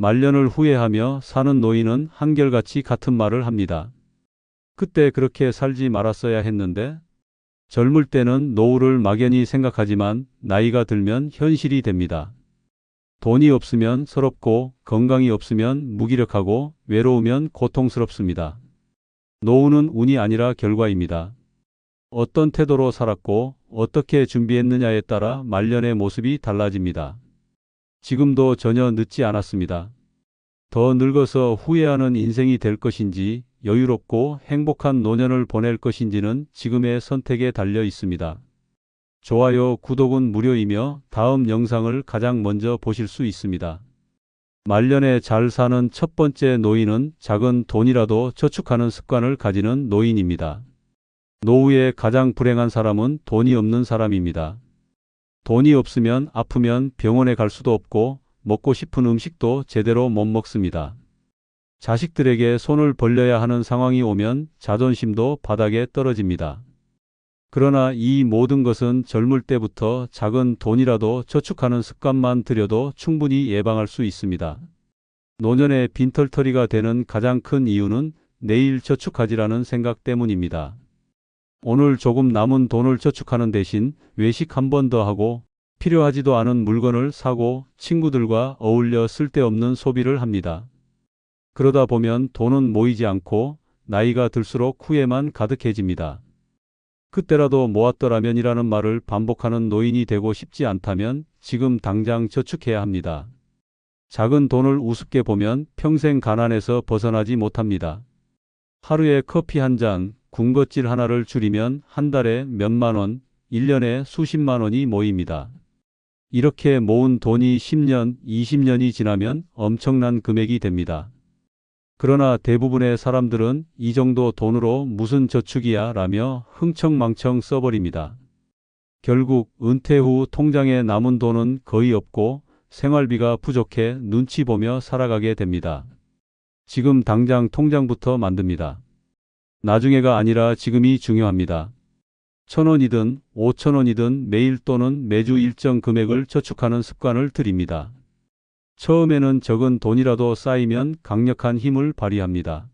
말년을 후회하며 사는 노인은 한결같이 같은 말을 합니다. 그때 그렇게 살지 말았어야 했는데, 젊을 때는 노후를 막연히 생각하지만 나이가 들면 현실이 됩니다. 돈이 없으면 서럽고 건강이 없으면 무기력하고 외로우면 고통스럽습니다. 노후는 운이 아니라 결과입니다. 어떤 태도로 살았고 어떻게 준비했느냐에 따라 말년의 모습이 달라집니다. 지금도 전혀 늦지 않았습니다. 더 늙어서 후회하는 인생이 될 것인지 여유롭고 행복한 노년을 보낼 것인지는 지금의 선택에 달려 있습니다. 좋아요, 구독은 무료이며 다음 영상을 가장 먼저 보실 수 있습니다. 말년에 잘 사는 첫 번째 노인은 작은 돈이라도 저축하는 습관을 가지는 노인입니다. 노후에 가장 불행한 사람은 돈이 없는 사람입니다. 돈이 없으면 아프면 병원에 갈 수도 없고 먹고 싶은 음식도 제대로 못 먹습니다. 자식들에게 손을 벌려야 하는 상황이 오면 자존심도 바닥에 떨어집니다. 그러나 이 모든 것은 젊을 때부터 작은 돈이라도 저축하는 습관만 들여도 충분히 예방할 수 있습니다. 노년에 빈털터리가 되는 가장 큰 이유는 내일 저축하지라는 생각 때문입니다. 오늘 조금 남은 돈을 저축하는 대신 외식 한 번 더 하고 필요하지도 않은 물건을 사고 친구들과 어울려 쓸데없는 소비를 합니다. 그러다 보면 돈은 모이지 않고 나이가 들수록 후회만 가득해집니다. 그때라도 모았더라면이라는 말을 반복하는 노인이 되고 싶지 않다면 지금 당장 저축해야 합니다. 작은 돈을 우습게 보면 평생 가난에서 벗어나지 못합니다. 하루에 커피 한 잔, 군것질 하나를 줄이면 한 달에 몇만 원, 1년에 수십만 원이 모입니다. 이렇게 모은 돈이 10년, 20년이 지나면 엄청난 금액이 됩니다. 그러나 대부분의 사람들은 이 정도 돈으로 무슨 저축이야 라며 흥청망청 써버립니다. 결국 은퇴 후 통장에 남은 돈은 거의 없고 생활비가 부족해 눈치 보며 살아가게 됩니다. 지금 당장 통장부터 만듭니다. 나중에가 아니라 지금이 중요합니다. 1,000원이든 5,000원이든 매일 또는 매주 일정 금액을 저축하는 습관을 들입니다. 처음에는 적은 돈이라도 쌓이면 강력한 힘을 발휘합니다.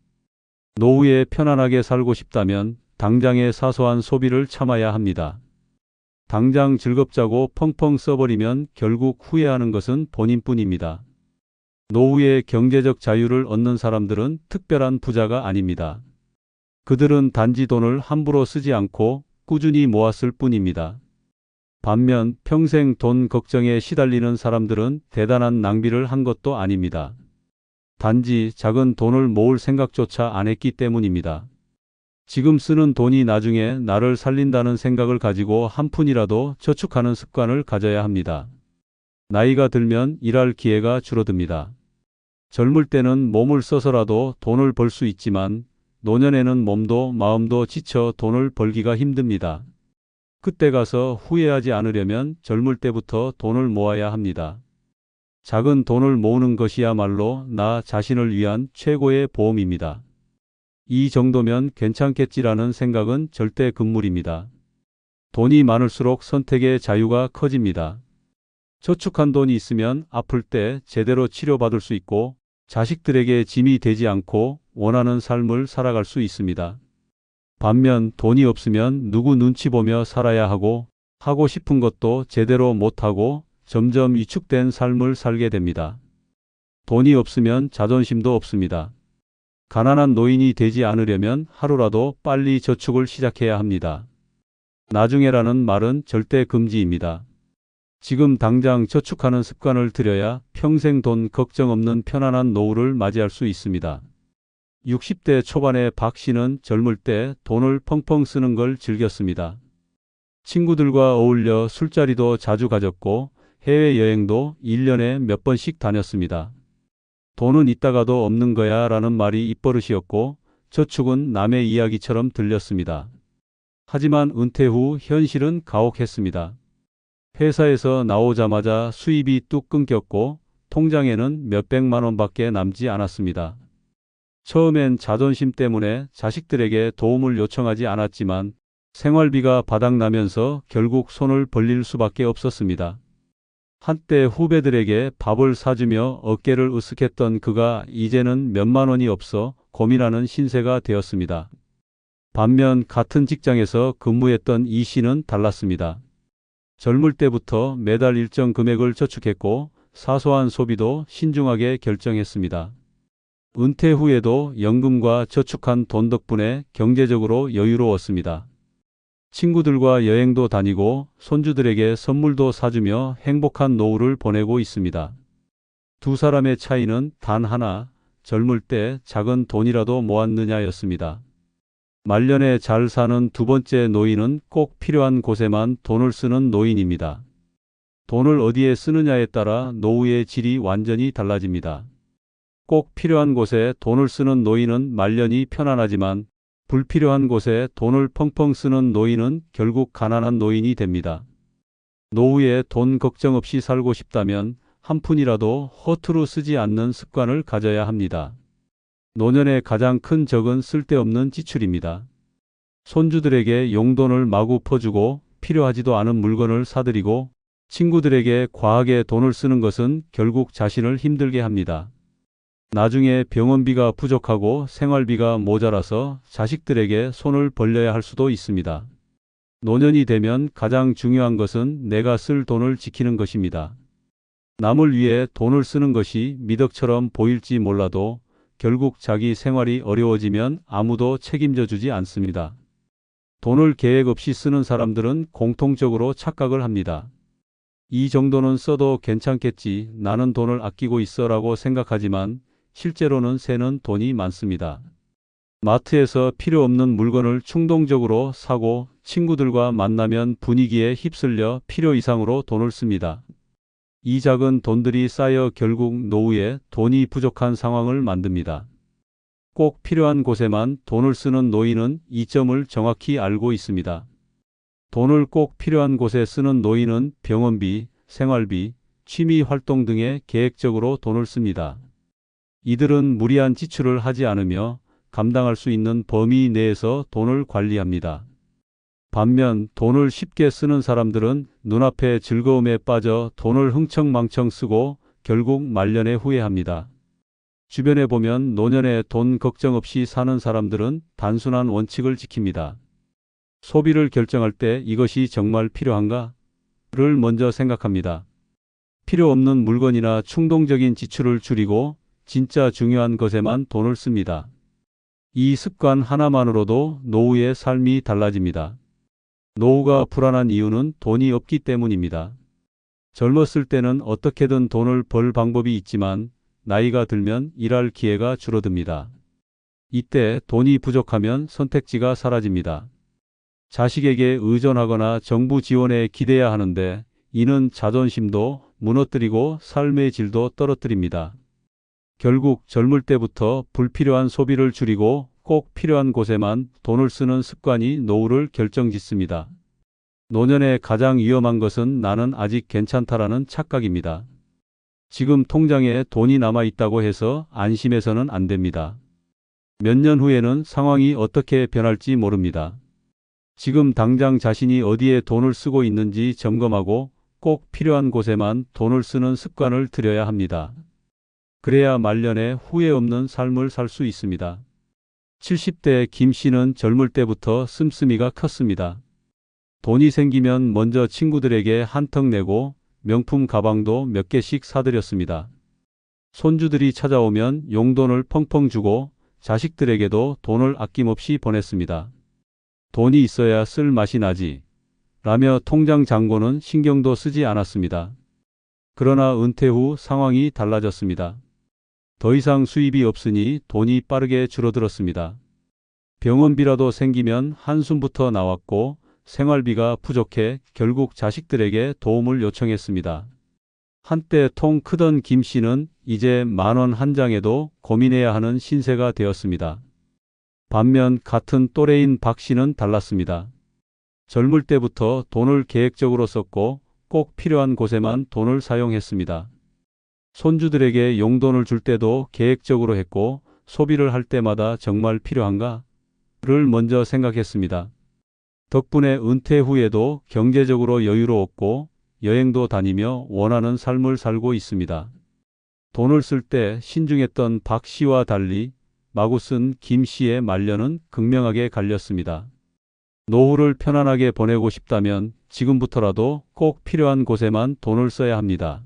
노후에 편안하게 살고 싶다면 당장의 사소한 소비를 참아야 합니다. 당장 즐겁자고 펑펑 써버리면 결국 후회하는 것은 본인뿐입니다. 노후에 경제적 자유를 얻는 사람들은 특별한 부자가 아닙니다. 그들은 단지 돈을 함부로 쓰지 않고 꾸준히 모았을 뿐입니다. 반면 평생 돈 걱정에 시달리는 사람들은 대단한 낭비를 한 것도 아닙니다. 단지 작은 돈을 모을 생각조차 안 했기 때문입니다. 지금 쓰는 돈이 나중에 나를 살린다는 생각을 가지고 한 푼이라도 저축하는 습관을 가져야 합니다. 나이가 들면 일할 기회가 줄어듭니다. 젊을 때는 몸을 써서라도 돈을 벌 수 있지만 노년에는 몸도 마음도 지쳐 돈을 벌기가 힘듭니다. 그때 가서 후회하지 않으려면 젊을 때부터 돈을 모아야 합니다. 작은 돈을 모으는 것이야말로 나 자신을 위한 최고의 보험입니다. 이 정도면 괜찮겠지라는 생각은 절대 금물입니다. 돈이 많을수록 선택의 자유가 커집니다. 저축한 돈이 있으면 아플 때 제대로 치료받을 수 있고 자식들에게 짐이 되지 않고 원하는 삶을 살아갈 수 있습니다. 반면 돈이 없으면 누구 눈치 보며 살아야 하고 싶은 것도 제대로 못하고 점점 위축된 삶을 살게 됩니다. 돈이 없으면 자존심도 없습니다. 가난한 노인이 되지 않으려면 하루라도 빨리 저축을 시작해야 합니다. 나중에라는 말은 절대 금지입니다. 지금 당장 저축하는 습관을 들여야 평생 돈 걱정 없는 편안한 노후를 맞이할 수 있습니다. 60대 초반의 박 씨는 젊을 때 돈을 펑펑 쓰는 걸 즐겼습니다. 친구들과 어울려 술자리도 자주 가졌고 해외여행도 1년에 몇 번씩 다녔습니다. 돈은 있다가도 없는 거야 라는 말이 입버릇이었고 저축은 남의 이야기처럼 들렸습니다. 하지만 은퇴 후 현실은 가혹했습니다. 회사에서 나오자마자 수입이 뚝 끊겼고 통장에는 몇백만 원밖에 남지 않았습니다. 처음엔 자존심 때문에 자식들에게 도움을 요청하지 않았지만 생활비가 바닥나면서 결국 손을 벌릴 수밖에 없었습니다. 한때 후배들에게 밥을 사주며 어깨를 으쓱했던 그가 이제는 몇만 원이 없어 고민하는 신세가 되었습니다. 반면 같은 직장에서 근무했던 이 씨는 달랐습니다. 젊을 때부터 매달 일정 금액을 저축했고 사소한 소비도 신중하게 결정했습니다. 은퇴 후에도 연금과 저축한 돈 덕분에 경제적으로 여유로웠습니다. 친구들과 여행도 다니고 손주들에게 선물도 사주며 행복한 노후를 보내고 있습니다. 두 사람의 차이는 단 하나, 젊을 때 작은 돈이라도 모았느냐였습니다. 말년에 잘 사는 두 번째 노인은 꼭 필요한 곳에만 돈을 쓰는 노인입니다. 돈을 어디에 쓰느냐에 따라 노후의 질이 완전히 달라집니다. 꼭 필요한 곳에 돈을 쓰는 노인은 말년이 편안하지만 불필요한 곳에 돈을 펑펑 쓰는 노인은 결국 가난한 노인이 됩니다. 노후에 돈 걱정 없이 살고 싶다면 한 푼이라도 허투루 쓰지 않는 습관을 가져야 합니다. 노년의 가장 큰 적은 쓸데없는 지출입니다. 손주들에게 용돈을 마구 퍼주고 필요하지도 않은 물건을 사드리고 친구들에게 과하게 돈을 쓰는 것은 결국 자신을 힘들게 합니다. 나중에 병원비가 부족하고 생활비가 모자라서 자식들에게 손을 벌려야 할 수도 있습니다. 노년이 되면 가장 중요한 것은 내가 쓸 돈을 지키는 것입니다. 남을 위해 돈을 쓰는 것이 미덕처럼 보일지 몰라도 결국 자기 생활이 어려워지면 아무도 책임져 주지 않습니다. 돈을 계획 없이 쓰는 사람들은 공통적으로 착각을 합니다. 이 정도는 써도 괜찮겠지, 나는 돈을 아끼고 있어라고 생각하지만 실제로는 새는 돈이 많습니다. 마트에서 필요 없는 물건을 충동적으로 사고 친구들과 만나면 분위기에 휩쓸려 필요 이상으로 돈을 씁니다. 이 작은 돈들이 쌓여 결국 노후에 돈이 부족한 상황을 만듭니다. 꼭 필요한 곳에만 돈을 쓰는 노인은 이 점을 정확히 알고 있습니다. 돈을 꼭 필요한 곳에 쓰는 노인은 병원비, 생활비, 취미 활동 등에 계획적으로 돈을 씁니다. 이들은 무리한 지출을 하지 않으며 감당할 수 있는 범위 내에서 돈을 관리합니다. 반면 돈을 쉽게 쓰는 사람들은 눈앞의 즐거움에 빠져 돈을 흥청망청 쓰고 결국 말년에 후회합니다. 주변에 보면 노년에 돈 걱정 없이 사는 사람들은 단순한 원칙을 지킵니다. 소비를 결정할 때 이것이 정말 필요한가?를 먼저 생각합니다. 필요 없는 물건이나 충동적인 지출을 줄이고 진짜 중요한 것에만 돈을 씁니다. 이 습관 하나만으로도 노후의 삶이 달라집니다. 노후가 불안한 이유는 돈이 없기 때문입니다. 젊었을 때는 어떻게든 돈을 벌 방법이 있지만 나이가 들면 일할 기회가 줄어듭니다. 이때 돈이 부족하면 선택지가 사라집니다. 자식에게 의존하거나 정부 지원에 기대야 하는데 이는 자존심도 무너뜨리고 삶의 질도 떨어뜨립니다. 결국 젊을 때부터 불필요한 소비를 줄이고 꼭 필요한 곳에만 돈을 쓰는 습관이 노후를 결정짓습니다. 노년에 가장 위험한 것은 나는 아직 괜찮다라는 착각입니다. 지금 통장에 돈이 남아 있다고 해서 안심해서는 안 됩니다. 몇 년 후에는 상황이 어떻게 변할지 모릅니다. 지금 당장 자신이 어디에 돈을 쓰고 있는지 점검하고 꼭 필요한 곳에만 돈을 쓰는 습관을 들여야 합니다. 그래야 말년에 후회 없는 삶을 살 수 있습니다. 70대 김 씨는 젊을 때부터 씀씀이가 컸습니다. 돈이 생기면 먼저 친구들에게 한턱 내고 명품 가방도 몇 개씩 사드렸습니다. 손주들이 찾아오면 용돈을 펑펑 주고 자식들에게도 돈을 아낌없이 보냈습니다. 돈이 있어야 쓸 맛이 나지 라며 통장 잔고는 신경도 쓰지 않았습니다. 그러나 은퇴 후 상황이 달라졌습니다. 더 이상 수입이 없으니 돈이 빠르게 줄어들었습니다. 병원비라도 생기면 한숨부터 나왔고 생활비가 부족해 결국 자식들에게 도움을 요청했습니다. 한때 통 크던 김 씨는 이제 10,000원 한 장에도 고민해야 하는 신세가 되었습니다. 반면 같은 또래인 박 씨는 달랐습니다. 젊을 때부터 돈을 계획적으로 썼고 꼭 필요한 곳에만 돈을 사용했습니다. 손주들에게 용돈을 줄 때도 계획적으로 했고 소비를 할 때마다 정말 필요한가?를 먼저 생각했습니다. 덕분에 은퇴 후에도 경제적으로 여유로웠고 여행도 다니며 원하는 삶을 살고 있습니다. 돈을 쓸 때 신중했던 박 씨와 달리 마구 쓴 김 씨의 말년은 극명하게 갈렸습니다. 노후를 편안하게 보내고 싶다면 지금부터라도 꼭 필요한 곳에만 돈을 써야 합니다.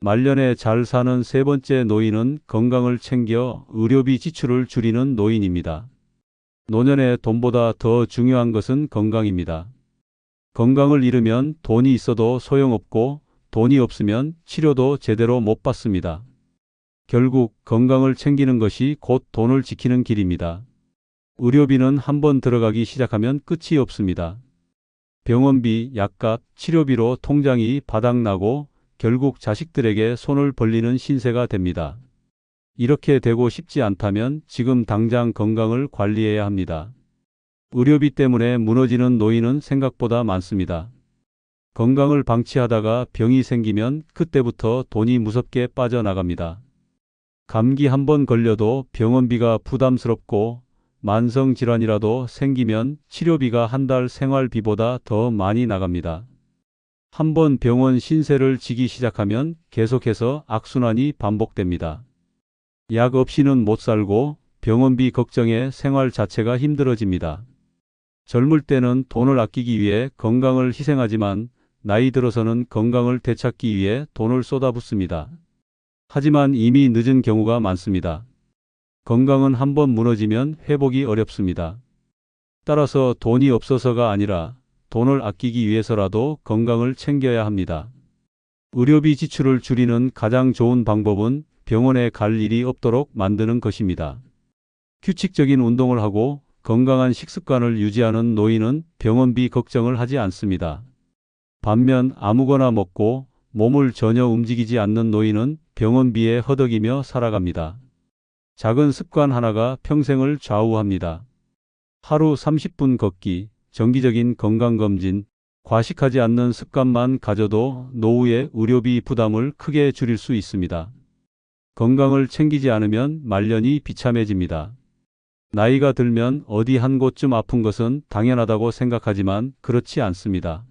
말년에 잘 사는 세 번째 노인은 건강을 챙겨 의료비 지출을 줄이는 노인입니다. 노년에 돈보다 더 중요한 것은 건강입니다. 건강을 잃으면 돈이 있어도 소용없고 돈이 없으면 치료도 제대로 못 받습니다. 결국 건강을 챙기는 것이 곧 돈을 지키는 길입니다. 의료비는 한번 들어가기 시작하면 끝이 없습니다. 병원비, 약값, 치료비로 통장이 바닥나고 결국 자식들에게 손을 벌리는 신세가 됩니다. 이렇게 되고 싶지 않다면 지금 당장 건강을 관리해야 합니다. 의료비 때문에 무너지는 노인은 생각보다 많습니다. 건강을 방치하다가 병이 생기면 그때부터 돈이 무섭게 빠져나갑니다. 감기 한 번 걸려도 병원비가 부담스럽고 만성질환이라도 생기면 치료비가 한 달 생활비보다 더 많이 나갑니다. 한번 병원 신세를 지기 시작하면 계속해서 악순환이 반복됩니다. 약 없이는 못 살고 병원비 걱정에 생활 자체가 힘들어집니다. 젊을 때는 돈을 아끼기 위해 건강을 희생하지만 나이 들어서는 건강을 되찾기 위해 돈을 쏟아붓습니다. 하지만 이미 늦은 경우가 많습니다. 건강은 한번 무너지면 회복이 어렵습니다. 따라서 돈이 없어서가 아니라 돈을 아끼기 위해서라도 건강을 챙겨야 합니다. 의료비 지출을 줄이는 가장 좋은 방법은 병원에 갈 일이 없도록 만드는 것입니다. 규칙적인 운동을 하고 건강한 식습관을 유지하는 노인은 병원비 걱정을 하지 않습니다. 반면 아무거나 먹고 몸을 전혀 움직이지 않는 노인은 병원비에 허덕이며 살아갑니다. 작은 습관 하나가 평생을 좌우합니다. 하루 30분 걷기, 정기적인 건강검진, 과식하지 않는 습관만 가져도 노후의 의료비 부담을 크게 줄일 수 있습니다. 건강을 챙기지 않으면 말년이 비참해집니다. 나이가 들면 어디 한 곳쯤 아픈 것은 당연하다고 생각하지만 그렇지 않습니다.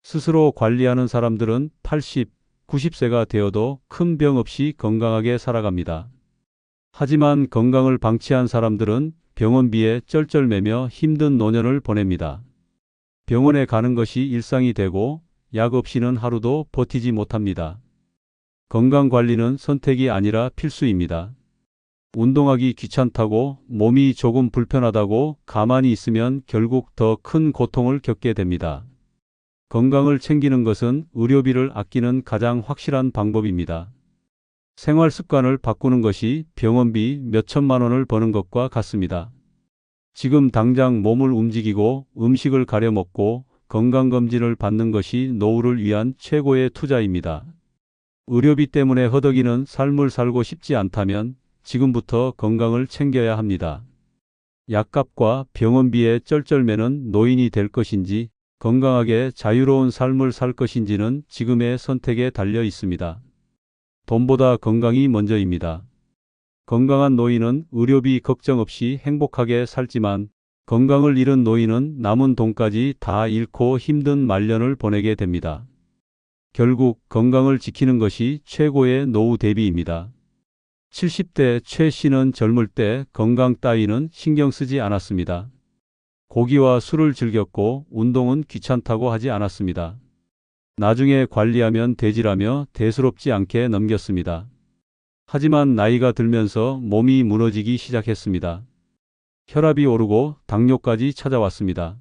스스로 관리하는 사람들은 80, 90세가 되어도 큰 병 없이 건강하게 살아갑니다. 하지만 건강을 방치한 사람들은 병원비에 쩔쩔매며 힘든 노년을 보냅니다. 병원에 가는 것이 일상이 되고 약 없이는 하루도 버티지 못합니다. 건강관리는 선택이 아니라 필수입니다. 운동하기 귀찮다고 몸이 조금 불편하다고 가만히 있으면 결국 더 큰 고통을 겪게 됩니다. 건강을 챙기는 것은 의료비를 아끼는 가장 확실한 방법입니다. 생활 습관을 바꾸는 것이 병원비 몇 천만 원을 버는 것과 같습니다. 지금 당장 몸을 움직이고 음식을 가려 먹고 건강검진을 받는 것이 노후를 위한 최고의 투자입니다. 의료비 때문에 허덕이는 삶을 살고 싶지 않다면 지금부터 건강을 챙겨야 합니다. 약값과 병원비에 쩔쩔매는 노인이 될 것인지 건강하게 자유로운 삶을 살 것인지는 지금의 선택에 달려 있습니다. 돈보다 건강이 먼저입니다. 건강한 노인은 의료비 걱정 없이 행복하게 살지만 건강을 잃은 노인은 남은 돈까지 다 잃고 힘든 말년을 보내게 됩니다. 결국 건강을 지키는 것이 최고의 노후 대비입니다. 70대 최 씨는 젊을 때 건강 따위는 신경 쓰지 않았습니다. 고기와 술을 즐겼고 운동은 귀찮다고 하지 않았습니다. 나중에 관리하면 되지라며 대수롭지 않게 넘겼습니다. 하지만 나이가 들면서 몸이 무너지기 시작했습니다. 혈압이 오르고 당뇨까지 찾아왔습니다.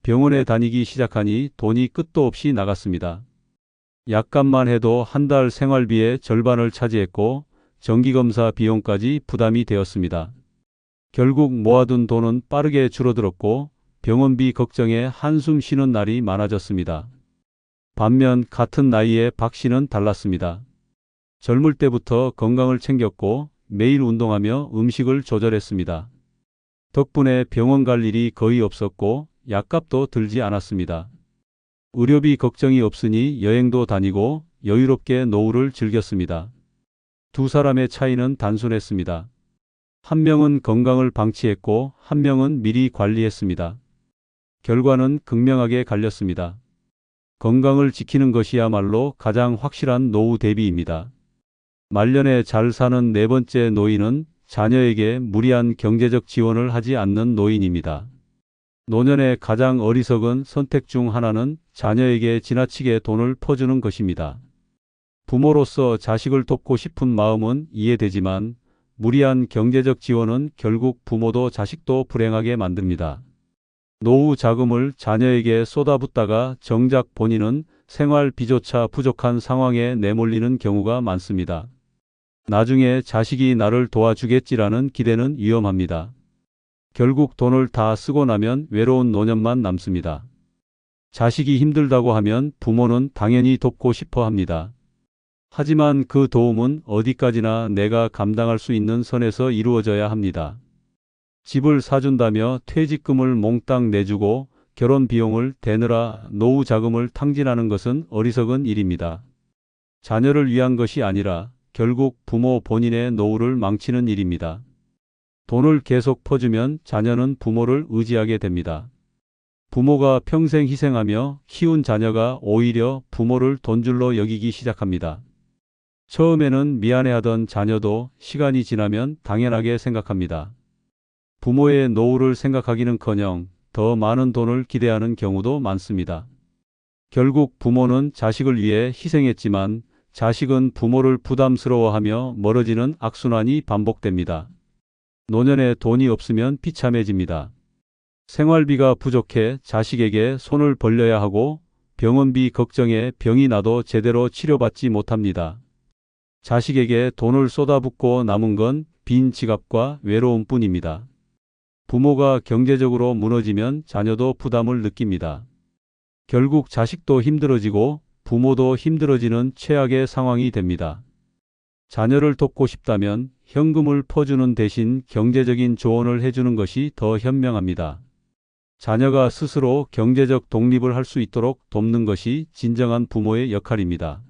병원에 다니기 시작하니 돈이 끝도 없이 나갔습니다. 약값만 해도 한 달 생활비의 절반을 차지했고 정기검사 비용까지 부담이 되었습니다. 결국 모아둔 돈은 빠르게 줄어들었고 병원비 걱정에 한숨 쉬는 날이 많아졌습니다. 반면 같은 나이의 박 씨는 달랐습니다. 젊을 때부터 건강을 챙겼고 매일 운동하며 음식을 조절했습니다. 덕분에 병원 갈 일이 거의 없었고 약값도 들지 않았습니다. 의료비 걱정이 없으니 여행도 다니고 여유롭게 노후를 즐겼습니다. 두 사람의 차이는 단순했습니다. 한 명은 건강을 방치했고 한 명은 미리 관리했습니다. 결과는 극명하게 갈렸습니다. 건강을 지키는 것이야말로 가장 확실한 노후 대비입니다. 말년에 잘 사는 네 번째 노인은 자녀에게 무리한 경제적 지원을 하지 않는 노인입니다. 노년의 가장 어리석은 선택 중 하나는 자녀에게 지나치게 돈을 퍼주는 것입니다. 부모로서 자식을 돕고 싶은 마음은 이해되지만 무리한 경제적 지원은 결국 부모도 자식도 불행하게 만듭니다. 노후 자금을 자녀에게 쏟아붓다가 정작 본인은 생활비조차 부족한 상황에 내몰리는 경우가 많습니다. 나중에 자식이 나를 도와주겠지라는 기대는 위험합니다. 결국 돈을 다 쓰고 나면 외로운 노년만 남습니다. 자식이 힘들다고 하면 부모는 당연히 돕고 싶어 합니다. 하지만 그 도움은 어디까지나 내가 감당할 수 있는 선에서 이루어져야 합니다. 집을 사준다며 퇴직금을 몽땅 내주고 결혼 비용을 대느라 노후 자금을 탕진하는 것은 어리석은 일입니다. 자녀를 위한 것이 아니라 결국 부모 본인의 노후를 망치는 일입니다. 돈을 계속 퍼주면 자녀는 부모를 의지하게 됩니다. 부모가 평생 희생하며 키운 자녀가 오히려 부모를 돈줄로 여기기 시작합니다. 처음에는 미안해하던 자녀도 시간이 지나면 당연하게 생각합니다. 부모의 노후를 생각하기는커녕 더 많은 돈을 기대하는 경우도 많습니다. 결국 부모는 자식을 위해 희생했지만 자식은 부모를 부담스러워하며 멀어지는 악순환이 반복됩니다. 노년에 돈이 없으면 비참해집니다. 생활비가 부족해 자식에게 손을 벌려야 하고 병원비 걱정에 병이 나도 제대로 치료받지 못합니다. 자식에게 돈을 쏟아붓고 남은 건 빈 지갑과 외로움뿐입니다. 부모가 경제적으로 무너지면 자녀도 부담을 느낍니다. 결국 자식도 힘들어지고 부모도 힘들어지는 최악의 상황이 됩니다. 자녀를 돕고 싶다면 현금을 퍼주는 대신 경제적인 조언을 해주는 것이 더 현명합니다. 자녀가 스스로 경제적 독립을 할 수 있도록 돕는 것이 진정한 부모의 역할입니다.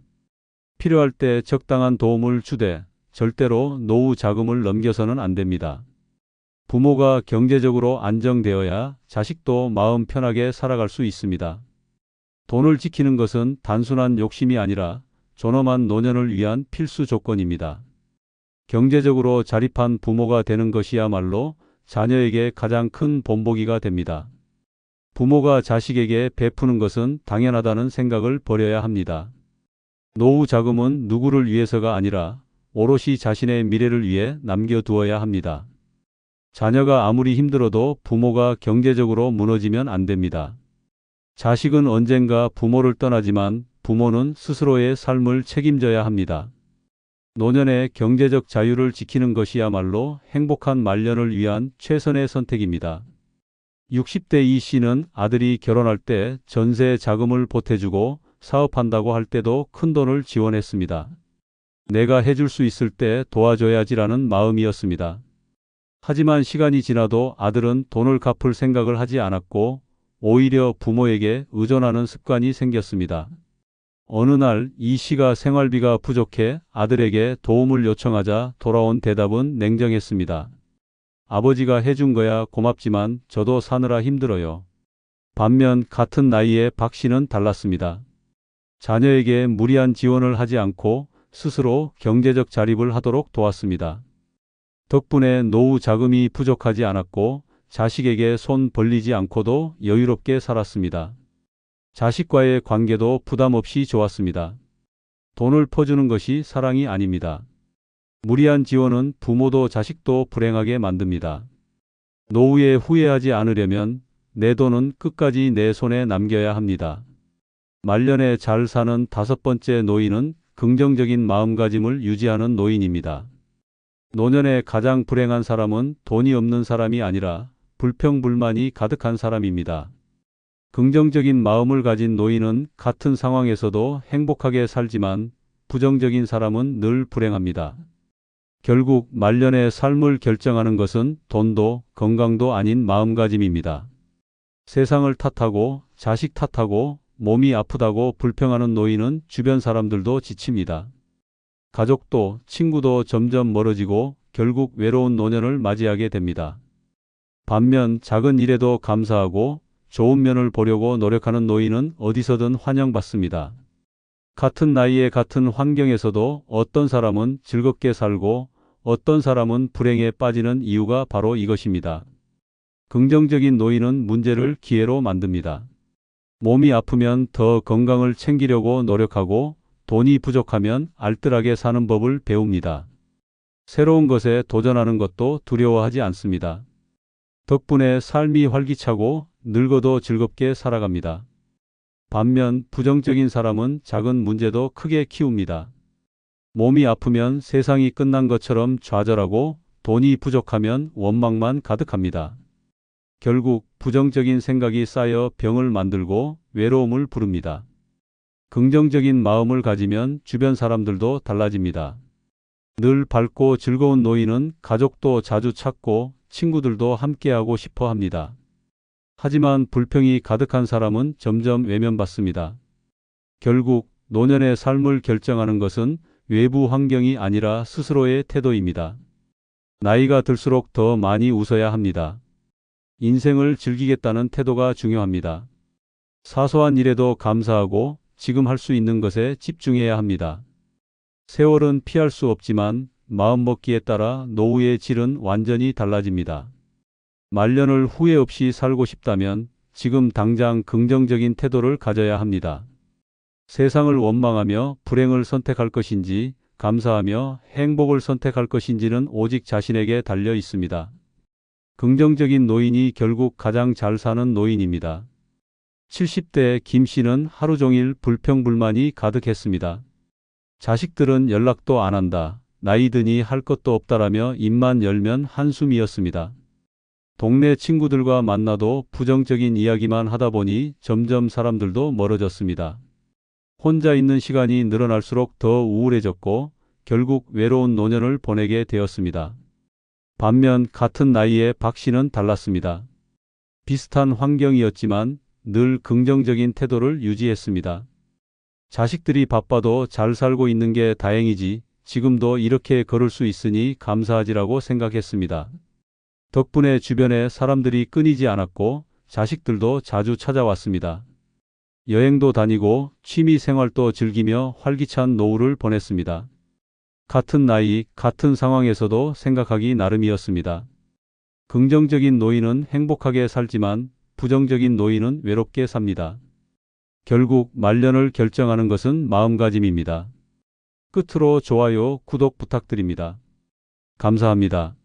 필요할 때 적당한 도움을 주되 절대로 노후 자금을 넘겨서는 안 됩니다. 부모가 경제적으로 안정되어야 자식도 마음 편하게 살아갈 수 있습니다. 돈을 지키는 것은 단순한 욕심이 아니라 존엄한 노년을 위한 필수 조건입니다. 경제적으로 자립한 부모가 되는 것이야말로 자녀에게 가장 큰 본보기가 됩니다. 부모가 자식에게 베푸는 것은 당연하다는 생각을 버려야 합니다. 노후 자금은 누구를 위해서가 아니라 오롯이 자신의 미래를 위해 남겨두어야 합니다. 자녀가 아무리 힘들어도 부모가 경제적으로 무너지면 안 됩니다. 자식은 언젠가 부모를 떠나지만 부모는 스스로의 삶을 책임져야 합니다. 노년의 경제적 자유를 지키는 것이야말로 행복한 말년을 위한 최선의 선택입니다. 60대 이 씨는 아들이 결혼할 때 전세 자금을 보태주고 사업한다고 할 때도 큰 돈을 지원했습니다. 내가 해줄 수 있을 때 도와줘야지라는 마음이었습니다. 하지만 시간이 지나도 아들은 돈을 갚을 생각을 하지 않았고 오히려 부모에게 의존하는 습관이 생겼습니다. 어느 날 이 씨가 생활비가 부족해 아들에게 도움을 요청하자 돌아온 대답은 냉정했습니다. 아버지가 해준 거야 고맙지만 저도 사느라 힘들어요. 반면 같은 나이의 박 씨는 달랐습니다. 자녀에게 무리한 지원을 하지 않고 스스로 경제적 자립을 하도록 도왔습니다. 덕분에 노후 자금이 부족하지 않았고 자식에게 손 벌리지 않고도 여유롭게 살았습니다. 자식과의 관계도 부담 없이 좋았습니다. 돈을 퍼주는 것이 사랑이 아닙니다. 무리한 지원은 부모도 자식도 불행하게 만듭니다. 노후에 후회하지 않으려면 내 돈은 끝까지 내 손에 남겨야 합니다. 말년에 잘 사는 다섯 번째 노인은 긍정적인 마음가짐을 유지하는 노인입니다. 노년에 가장 불행한 사람은 돈이 없는 사람이 아니라 불평불만이 가득한 사람입니다. 긍정적인 마음을 가진 노인은 같은 상황에서도 행복하게 살지만 부정적인 사람은 늘 불행합니다. 결국 말년의 삶을 결정하는 것은 돈도 건강도 아닌 마음가짐입니다. 세상을 탓하고 자식 탓하고 몸이 아프다고 불평하는 노인은 주변 사람들도 지칩니다. 가족도 친구도 점점 멀어지고 결국 외로운 노년을 맞이하게 됩니다. 반면 작은 일에도 감사하고 좋은 면을 보려고 노력하는 노인은 어디서든 환영받습니다. 같은 나이에 같은 환경에서도 어떤 사람은 즐겁게 살고 어떤 사람은 불행에 빠지는 이유가 바로 이것입니다. 긍정적인 노인은 문제를 기회로 만듭니다. 몸이 아프면 더 건강을 챙기려고 노력하고 돈이 부족하면 알뜰하게 사는 법을 배웁니다. 새로운 것에 도전하는 것도 두려워하지 않습니다. 덕분에 삶이 활기차고 늙어도 즐겁게 살아갑니다. 반면 부정적인 사람은 작은 문제도 크게 키웁니다. 몸이 아프면 세상이 끝난 것처럼 좌절하고 돈이 부족하면 원망만 가득합니다. 결국 부정적인 생각이 쌓여 병을 만들고 외로움을 부릅니다. 긍정적인 마음을 가지면 주변 사람들도 달라집니다. 늘 밝고 즐거운 노인은 가족도 자주 찾고 친구들도 함께하고 싶어 합니다. 하지만 불평이 가득한 사람은 점점 외면받습니다. 결국 노년의 삶을 결정하는 것은 외부 환경이 아니라 스스로의 태도입니다. 나이가 들수록 더 많이 웃어야 합니다. 인생을 즐기겠다는 태도가 중요합니다. 사소한 일에도 감사하고 지금 할 수 있는 것에 집중해야 합니다. 세월은 피할 수 없지만 마음먹기에 따라 노후의 질은 완전히 달라집니다. 말년을 후회 없이 살고 싶다면 지금 당장 긍정적인 태도를 가져야 합니다. 세상을 원망하며 불행을 선택할 것인지 감사하며 행복을 선택할 것인지는 오직 자신에게 달려 있습니다. 긍정적인 노인이 결국 가장 잘 사는 노인입니다. 70대 김 씨는 하루 종일 불평불만이 가득했습니다. 자식들은 연락도 안 한다. 나이 드니 할 것도 없다라며 입만 열면 한숨이었습니다. 동네 친구들과 만나도 부정적인 이야기만 하다 보니 점점 사람들도 멀어졌습니다. 혼자 있는 시간이 늘어날수록 더 우울해졌고 결국 외로운 노년을 보내게 되었습니다. 반면 같은 나이의 박 씨는 달랐습니다. 비슷한 환경이었지만 늘 긍정적인 태도를 유지했습니다. 자식들이 바빠도 잘 살고 있는 게 다행이지 지금도 이렇게 걸을 수 있으니 감사하지라고 생각했습니다. 덕분에 주변에 사람들이 끊이지 않았고 자식들도 자주 찾아왔습니다. 여행도 다니고 취미 생활도 즐기며 활기찬 노후를 보냈습니다. 같은 나이, 같은 상황에서도 생각하기 나름이었습니다. 긍정적인 노인은 행복하게 살지만 부정적인 노인은 외롭게 삽니다. 결국 말년을 결정하는 것은 마음가짐입니다. 끝으로 좋아요, 구독 부탁드립니다. 감사합니다.